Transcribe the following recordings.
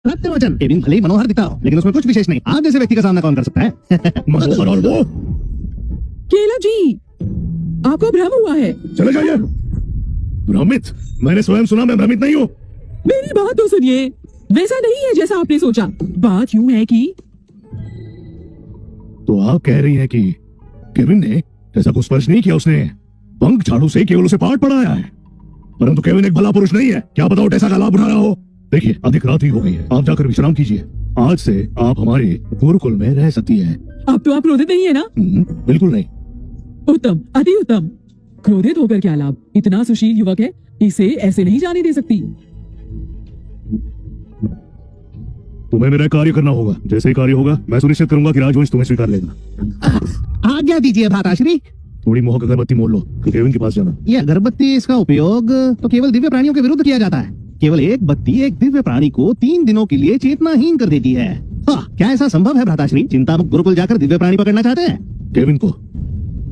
सत्य वचन। केविन भले ही मनोहर दिखता हो, लेकिन उसमें कुछ विशेष नहीं। आप जैसे व्यक्ति का सामना कौन कर सकता है? मनोहर और वो। केला जी, आपको भ्रम हुआ है। चले जाइए। भ्रमित? मैंने स्वयं सुना, मैं भ्रमित नहीं हूँ। मेरी बात तो सुनिए, वैसा नहीं है जैसा आपने सोचा। बात यूं है कि तो आप कह रही हैं कि केविन ने ऐसा कुछ स्पर्श नहीं किया, उसने पंख झाड़ू से केवल उसे पाठ पढ़ाया है। परंतु केविन एक भला पुरुष नहीं है। क्या पता टेसा का लाभ उठा रहा हो। देखिए, अधिक रात ही हो गई है, आप जाकर विश्राम कीजिए। आज से आप हमारे गुरुकुल में रह सकती हैं। अब तो आप क्रोधित नहीं है ना? बिल्कुल नहीं। उत्तम, अति उत्तम। क्रोधित होकर क्या लाभ? इतना सुशील युवक है, इसे ऐसे नहीं जाने दे सकती। तुम्हें मेरा कार्य करना होगा। जैसे ही कार्य होगा, मैं सुनिश्चित करूंगा कि राजवंश तुम्हें स्वीकार लेगा। आज्ञा दीजिए भ्राताश्री। थोड़ी मोहक अगरबत्ती मोड़ लो, केविन के पास जाना। ये अगरबत्ती, इसका उपयोग तो केवल दिव्य प्राणियों के विरुद्ध किया जाता है। केवल एक बत्ती एक दिव्य प्राणी को 3 दिनों के लिए चेतनाहीन कर देती है। हाँ, क्या ऐसा संभव है भ्राताश्री? चिंतामुक्त गुरुकुल जाकर दिव्य प्राणी पकड़ना चाहते हैं? केविन को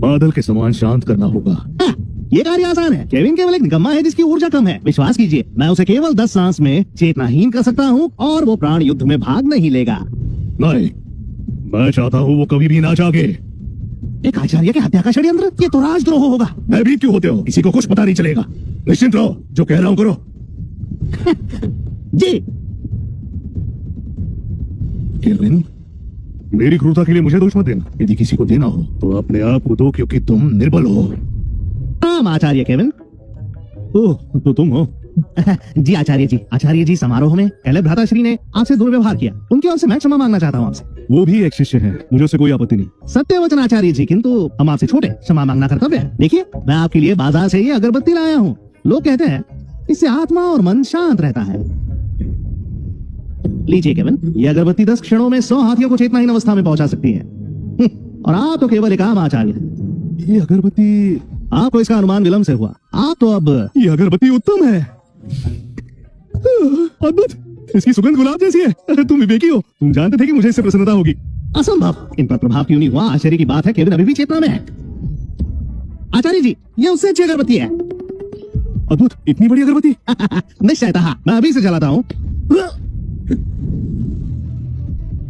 बादल के समान शांत करना होगा। हाँ, ये कार्य आसान है। केविन केवल एक निकम्मा है जिसकी ऊर्जा कम है। विश्वास कीजिए, मैं उसे केवल 10 सांस में चेतनाहीन कर सकता हूँ और वो प्राण युद्ध में भाग नहीं लेगा। नहीं, मैं चाहता हूँ वो कभी भी ना जागे। एक आचार्य के हत्या का षड्यंत्र, ये तो राजद्रोह होगा। भयभीत क्यों होते हो? किसी को कुछ पता नहीं चलेगा। निश्चिंत रहो, जो कह रहा हूँ करो। जी। केविन, मेरी क्रूरता के लिए मुझे दोष मत देना। यदि किसी को देना हो तो अपने आप को दो, क्योंकि तुम निर्बल हो। राम आचार्य केविन। ओह, तो तुम हो। जी आचार्य जी। आचार्य जी, समारोह में पहले भ्राताश्री ने आपसे दुर्व्यवहार किया, उनकी ओर से मैं क्षमा मांगना चाहता हूँ आपसे। वो भी एक शिष्य है, मुझे उससे कोई आपत्ति नहीं। सत्य वचन आचार्य जी, किंतु हम आपसे छोटे, क्षमा मांगना कर्तव्य है। देखिए, मैं आपके लिए बाजार से ये अगरबत्ती लाया हूँ। लोग कहते हैं इससे आत्मा और मन शांत रहता है। लीजिए केविन, ये अगरबत्ती 10 क्षणों में 100 हाथियों को चेतनाहीन अवस्था में पहुंचा सकती है। और आप तो केवल एक आम आचार्य हैं। ये अगरबत्ती, आपको इसका अनुमान विलंब से हुआ। आप तो अब ये अगरबत्ती उत्तम है। अद्भुत, इसकी सुगंध गुलाब जैसी है। तुम विवेकी हो, तुम जानते थे कि मुझे इससे प्रसन्नता होगी। असंभव, इन पर प्रभाव क्यों नहीं हुआ? आश्चर्य की बात है, केविन अभी भी चेतना में है। आचार्य जी, ये उससे अच्छी अगरबत्ती है। अद्भुत, इतनी बड़ी अगरबत्ती। निश्चयतः, मैं अभी से जलाता हूँ।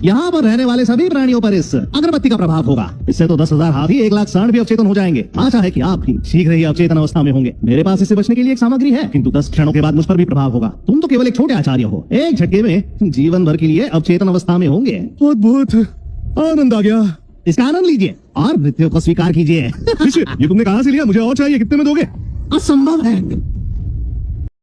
यहाँ पर रहने वाले सभी प्राणियों पर इस अगरबत्ती का प्रभाव होगा। इससे तो 10,000 हाथी 1 लाख सांड भी अवचेतन हो जाएंगे। आशा है कि आप भी शीघ्र ही अवचेतन अवस्था में होंगे। मेरे पास इससे बचने के लिए एक सामग्री है, किंतु 10 क्षणों के बाद मुझ पर भी प्रभाव होगा। तुम तो केवल एक छोटे आचार्य हो, एक झटके में जीवन भर के लिए अवचेतन अवस्था में होंगे। अद्भुत, आनंद आ गया। इसका आनंद लीजिए और मृत्यु को स्वीकार कीजिए। ये तुमने कहाँ से लिया? मुझे और चाहिए, कितने में दोगे? असंभव है।